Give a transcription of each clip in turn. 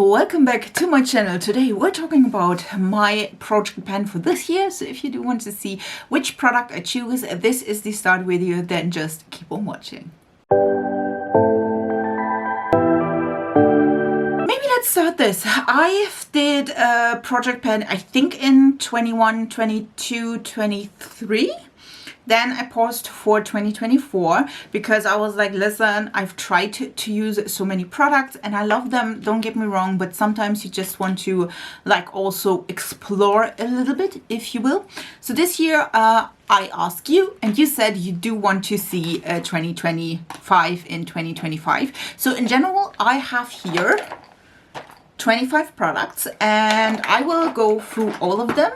welcome back to my channel. Today we're talking about my project pan for this year. So if you do want to see which product I choose, this is the start video, then just keep on watching. Maybe let's start this. I did a project pan, I think in 21, 22, 23. Then I paused for 2024 because I was like, listen, I've tried to use so many products and I love them, don't get me wrong, but sometimes you just want to like also explore a little bit, if you will. So this year I asked you and you said you do want to see 2025 in 2025. So in general, I have here 25 products and I will go through all of them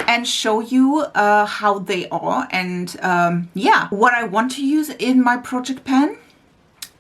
and show you how they are and yeah, what I want to use in my project pan.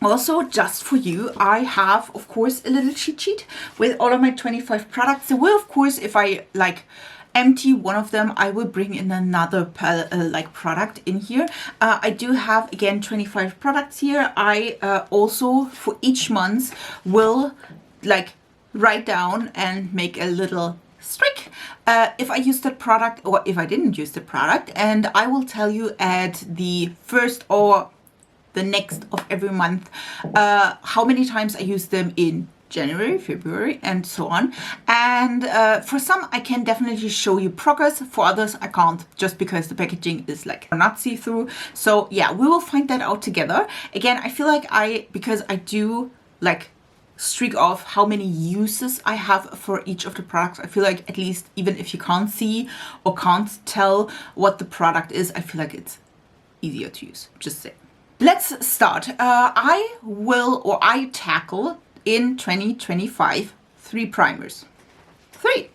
Also, just for you, I have, of course, a little cheat sheet with all of my 25 products. So will, of course, if I like empty one of them, I will bring in another product in here. I do have, again, 25 products here. I also, for each month, will like write down and make a little streak if I used that product or if I didn't use the product, and I will tell you at the first or the next of every month how many times I use them in January, February, and so on. And for some I can definitely show you progress, for others I can't, just because the packaging is like not see-through. So yeah, we will find that out together. Again, I feel like because I do like streak off how many uses I have for each of the products, I feel like at least even if you can't see or can't tell what the product is, I feel like it's easier to use, just say. Let's start. I tackle in 2025 3 primers. 3.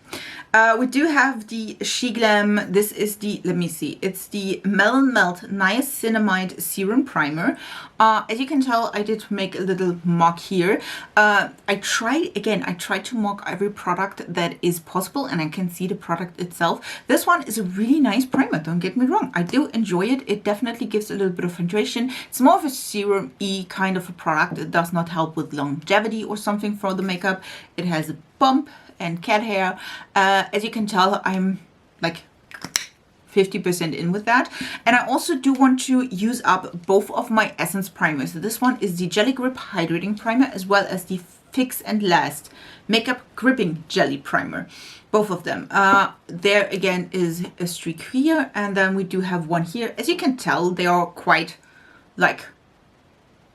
We do have the Sheglam. This is the, let me see, it's the Melon Melt Niacinamide Serum Primer. As you can tell, I did make a little mock here. I tried to mock every product that is possible, and I can see the product itself. This one is a really nice primer, don't get me wrong. I do enjoy it. It definitely gives a little bit of hydration. It's more of a serum-y kind of a product. It does not help with longevity or something for the makeup. It has a bump and cat hair. As you can tell, I'm like 50% in with that. And I also do want to use up both of my Essence primers. So this one is the Jelly Grip Hydrating Primer, as well as the Fix and Last Makeup Gripping Jelly Primer. Both of them. There again is a streak here, and then we do have one here. As you can tell, they are quite like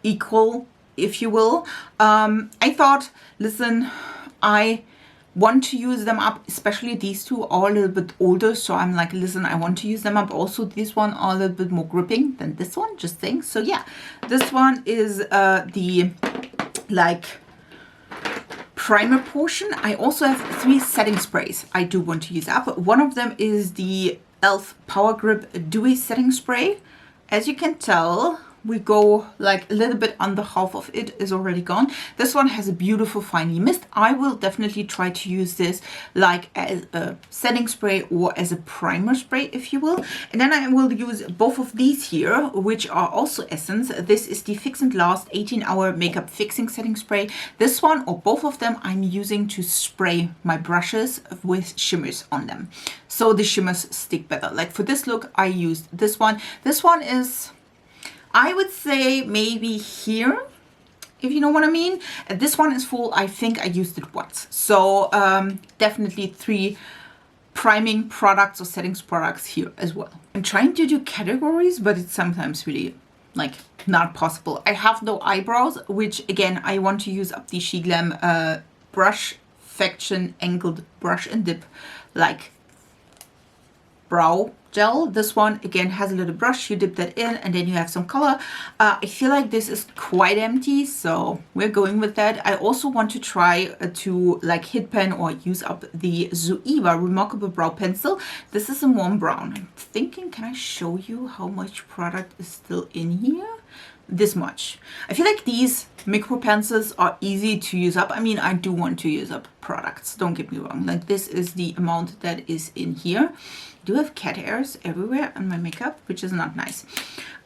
equal, if you will. I thought, listen, I want to use them up, especially these two are a little bit older, so I'm like, listen, I want to use them up. Also, this one are a little bit more gripping than this one, just saying. So yeah, this one is the like primer portion. I also have 3 setting sprays I do want to use up. One of them is the E.L.F Power Grip Dewy Setting Spray. As you can tell, we go like a little bit under half of it is already gone. This one has a beautiful finely mist. I will definitely try to use this like as a setting spray or as a primer spray, if you will. And then I will use both of these here, which are also Essence. This is the Fix and Last 18-hour makeup fixing setting spray. This one or both of them I'm using to spray my brushes with shimmers on them, so the shimmers stick better. Like for this look, I used this one. This one is, I would say, maybe here, if you know what I mean. This one is full. I think I used it once. So definitely 3 priming products or settings products here as well. I'm trying to do categories, but it's sometimes really like not possible. I have no eyebrows, which again, I want to use up the Sheglam Brush Faction Angled Brush and Dip like brow gel. This one again has a little brush, you dip that in and then you have some color. I feel like this is quite empty, so we're going with that. I also want to try to like hit pen or use up the Zoeva Remarkable Brow Pencil. This is a warm brown. I'm thinking, can I show you how much product is still in here? this much. I feel like these micro pencils are easy to use up. I mean, I do want to use up products, don't get me wrong. Like this is the amount that is in here. I do have cat hairs everywhere on my makeup, which is not nice.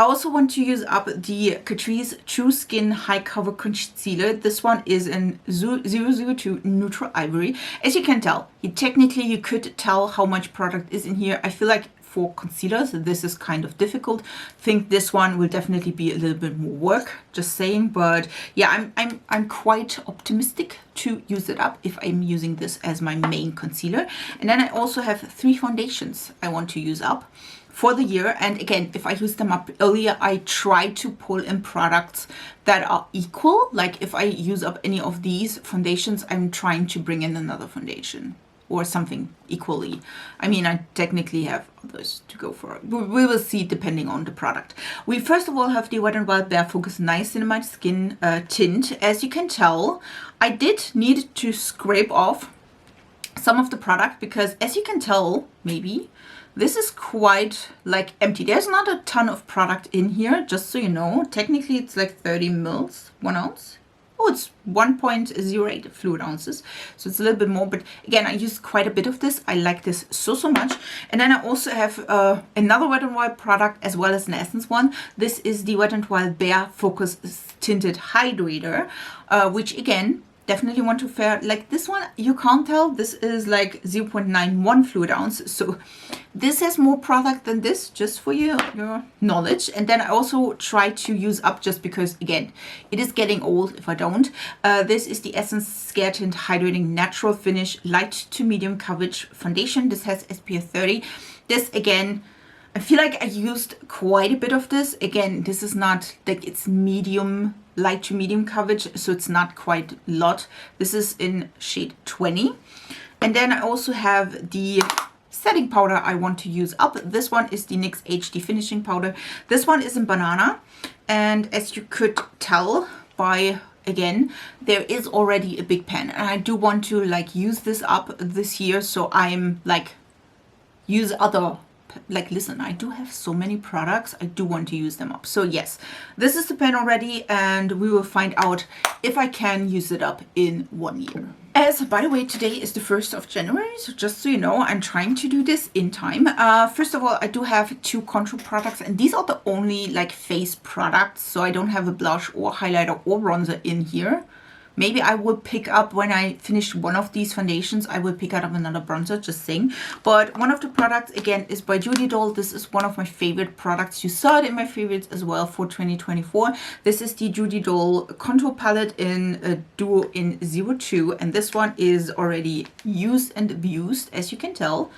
I also want to use up the Catrice True Skin High Cover Concealer. This one is in 002 Neutral Ivory. As you can tell, technically you could tell how much product is in here. I feel like for concealers this is kind of difficult. I think this one will definitely be a little bit more work, just saying, but yeah, I'm quite optimistic to use it up if I'm using this as my main concealer. And then I also have 3 foundations I want to use up for the year. And again, if I use them up earlier, I try to pull in products that are equal. Like if I use up any of these foundations, I'm trying to bring in another foundation or something equally. I mean, I technically have others to go for. We will see depending on the product. We first of all have the Wet n Wild Bare Focus Niacinamide Skin Tint. As you can tell, I did need to scrape off some of the product because, as you can tell, maybe, this is quite like empty. There's not a ton of product in here, just so you know. Technically, it's like 30 mils, 1 ounce. Oh, it's 1.08 fluid ounces, so it's a little bit more, but again, I used quite a bit of this. I like this so much. And then I also have another Wet n Wild product as well as an Essence one. This is the Wet n Wild Bare Focus Tinted Hydrator, which again, definitely want to wear. Like this one, you can't tell, this is like 0.91 fluid ounce, so this has more product than this, just for your knowledge. And then I also try to use up, just because again, it is getting old if I don't. This is the Essence Scare Tint Hydrating Natural Finish Light to Medium Coverage Foundation. This has SPF 30. This again, I feel like I used quite a bit of this. Again, this is not like, it's medium, light to medium coverage, so it's not quite a lot. This is in shade 20. And then I also have the setting powder I want to use up. This one is the NYX HD Finishing Powder. This one is in Banana. And as you could tell by, again, there is already a big pan. And I do want to like use this up this year. So I'm like, use other, like, listen, I do have so many products. I do want to use them up. So yes, this is the pen already, and we will find out if I can use it up in 1 year. As by the way, today is the 1st of January, so just so you know, I'm trying to do this in time. First of all, I do have 2 contour products, and these are the only like face products, so I don't have a blush or highlighter or bronzer in here. Maybe I will pick up, when I finish one of these foundations, I will pick out another bronzer, just saying. But one of the products, again, is by Judydoll. This is one of my favorite products. You saw it in my favorites as well for 2024. This is the Judydoll Contour Palette in a Duo in 02. And this one is already used and abused, as you can tell.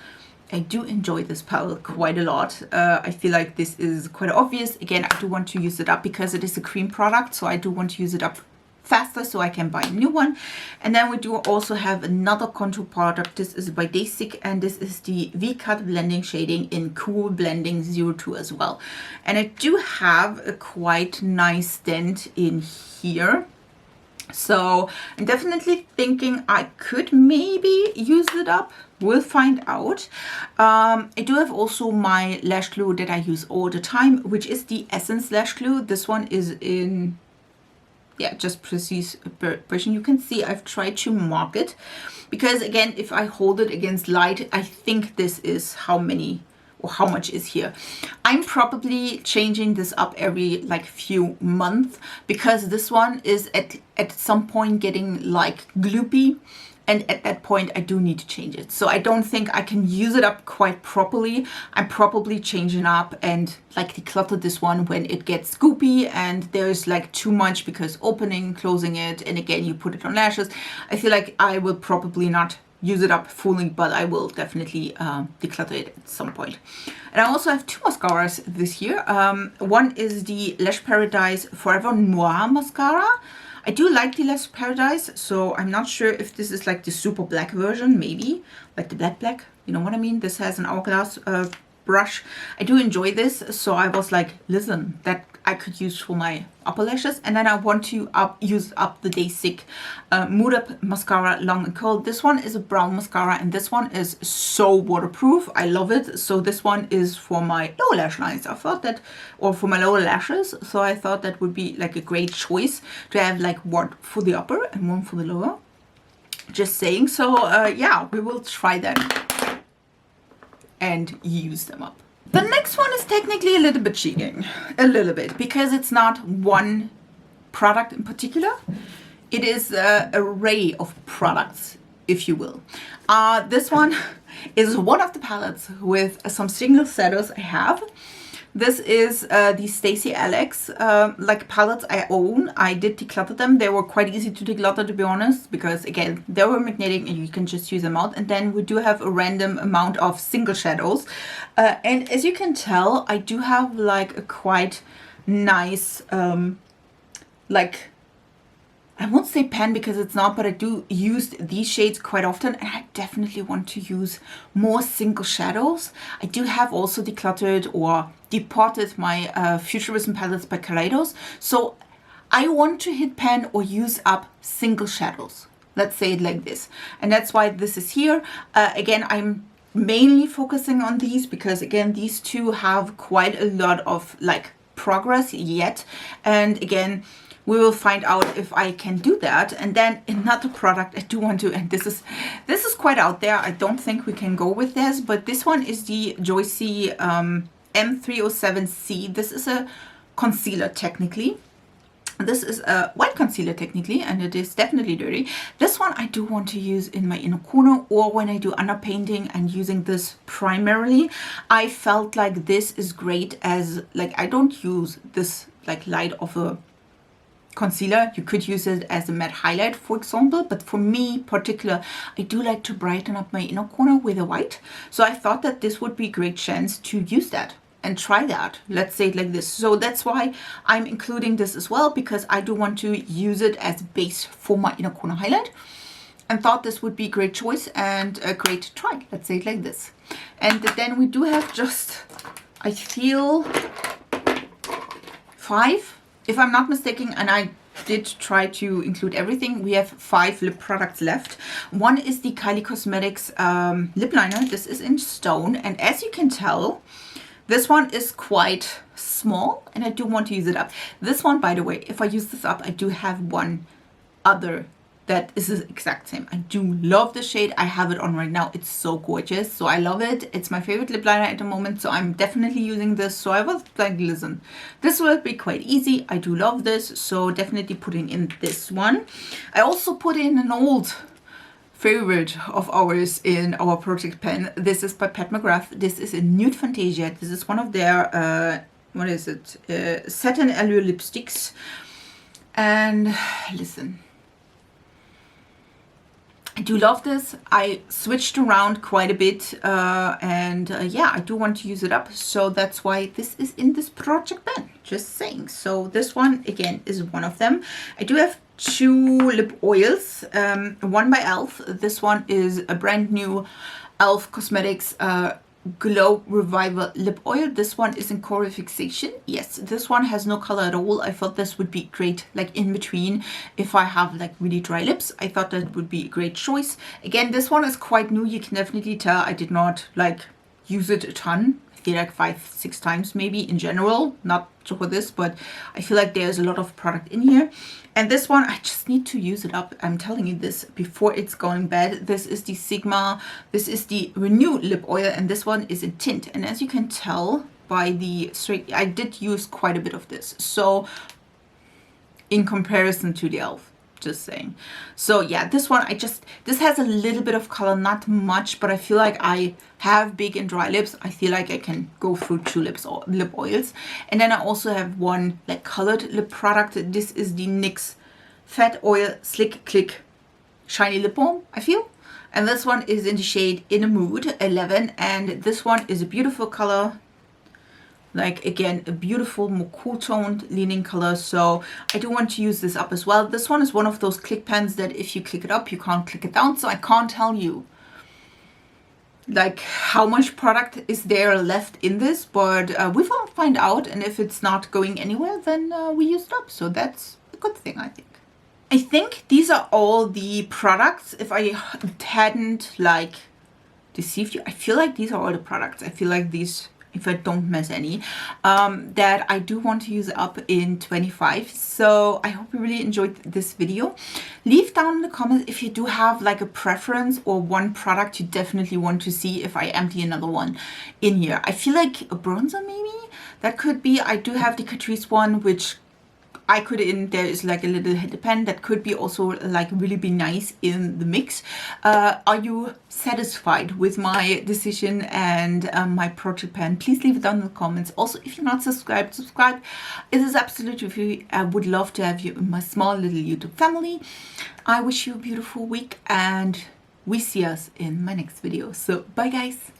I do enjoy this palette quite a lot. I feel like this is quite obvious. Again, I do want to use it up because it is a cream product, so I do want to use it up faster so I can buy a new one. And then we do also have another contour product. This is by Dasique, and this is the V-Cut Blending Shading in Cool Blending 02 as well. And I do have a quite nice dent in here. So I'm definitely thinking I could maybe use it up. We'll find out. I do have also my lash glue that I use all the time, which is the Essence Lash Glue. This one is in, yeah, just precise version. You can see I've tried to mark it because, again, if I hold it against light, I think this is how many or how much is here. I'm probably changing this up every like few months because this one is at some point getting like gloopy. And at that point, I do need to change it. So I don't think I can use it up quite properly. I'm probably changing up and like declutter this one when it gets scoopy and there's like too much because opening, closing it, and again, you put it on lashes. I feel like I will probably not use it up fully, but I will definitely declutter it at some point. And I also have 2 mascaras this year. One is the Lash Paradise Forever Noir Mascara. I do like the Lash Paradise, so I'm not sure if this is like the super black version, maybe like the black, you know what I mean? This has an hourglass brush. I do enjoy this, so I was like, listen, that I could use for my upper lashes. And then I want to use up the Dasique Mood Up Mascara Long and Curl. This one is a brown mascara, and this one is so waterproof. I love it. So this one is for my lower lash lines. I thought that, or for my lower lashes. So I thought that would be like a great choice to have like one for the upper and one for the lower. Just saying. So yeah, we will try that and use them up. The next one is technically a little bit cheating, a little bit, because it's not one product in particular. It is an array of products, if you will. This one is one of the palettes with some single shadows I have. This is the Stacey Alex like palettes I own. I did declutter them. They were quite easy to declutter, to be honest, because again, they were magnetic and you can just use them out. And then we do have a random amount of single shadows. And as you can tell, I do have like a quite nice, like, I won't say pan because it's not, but I do use these shades quite often, and I definitely want to use more single shadows. I do have also decluttered or departed my Futurism palettes by Kaleidos, so I want to hit pan or use up single shadows. Let's say it like this, and that's why this is here. Again, I'm mainly focusing on these because again, these two have quite a lot of like progress yet, and again, we will find out if I can do that. And then another product I do want to, and this is quite out there. I don't think we can go with this, but this one is the Joycey M307C. This is a concealer technically. This is a white concealer technically, and it is definitely dirty. This one I do want to use in my inner corner or when I do underpainting and using this primarily. I felt like this is great as, like, I don't use this like light of a concealer. You could use it as a matte highlight, for example, but for me particular, I do like to brighten up my inner corner with a white. So I thought that this would be a great chance to use that and try that. Let's say it like this. So that's why I'm including this as well, because I do want to use it as base for my inner corner highlight, and thought this would be a great choice and a great try. Let's say it like this. And then we do have just, I feel, 5, if I'm not mistaken, and I did try to include everything. We have 5 lip products left. One is the Kylie Cosmetics lip liner. This is in stone, and as you can tell, this one is quite small, and I do want to use it up. This one, by the way, if I use this up, I do have one other that is the exact same. I do love the shade. I have it on right now. It's so gorgeous. So I love it. It's my favorite lip liner at the moment. So I'm definitely using this. So I was like, listen, this will be quite easy. I do love this. So definitely putting in this one. I also put in an old favorite of ours in our project pen. This is by Pat McGrath. This is a Nude Fantasia. This is one of their, what is it? Satin Allure lipsticks. And listen, I do love this. I switched around quite a bit and yeah, I do want to use it up. So that's why this is in this project pen, just saying. So this one again is one of them. I do have 2 lip oils, one by E.L.F. This one is a brand new E.L.F. Cosmetics Glow Reviver lip oil. This one is in Coral Fixation. Yes, this one has no color at all. I thought this would be great like in between if I have like really dry lips. I thought that would be a great choice. Again, this one is quite new. You can definitely tell I did not like use it a ton. I feel like 5-6 times maybe in general, not for this, but I feel like there's a lot of product in here. And this one, I just need to use it up. I'm telling you this before it's going bad. This is the Sigma. This is the Renew lip oil, and this one is in tint. And as you can tell by the straight, I did use quite a bit of this. So in comparison to the E.L.F., just saying. So yeah, this one, this has a little bit of color, not much, but I feel like I have big and dry lips. I feel like I can go through 2 lip oils. And then I also have one like colored lip product. This is the NYX Fat Oil Slick Click Shiny Lip Balm, I feel. And this one is in the shade In a Mood 11, and this one is a beautiful color. Like, again, a beautiful, more cool toned leaning color. So I do want to use this up as well. This one is one of those click pens that if you click it up, you can't click it down. So I can't tell you like how much product is there left in this, but we will find out, and if it's not going anywhere, then we used up, so that's a good thing, I think. I think these are all the products. If I hadn't like deceived you, I feel like these are all the products. I feel like these, if I don't miss any, that I do want to use up in 25. So I hope you really enjoyed this video. Leave down in the comments if you do have like a preference or one product you definitely want to see if I empty another one in here. I feel like a bronzer maybe, that could be. I do have the Catrice one, which I could there is like a little head pen that could be also like really be nice in the mix. Are you satisfied with my decision and my project pen? Please leave it down in the comments. Also, if you're not subscribed, subscribe. It is absolutely free. I would love to have you in my small little YouTube family. I wish you a beautiful week, and we see us in my next video. So bye guys.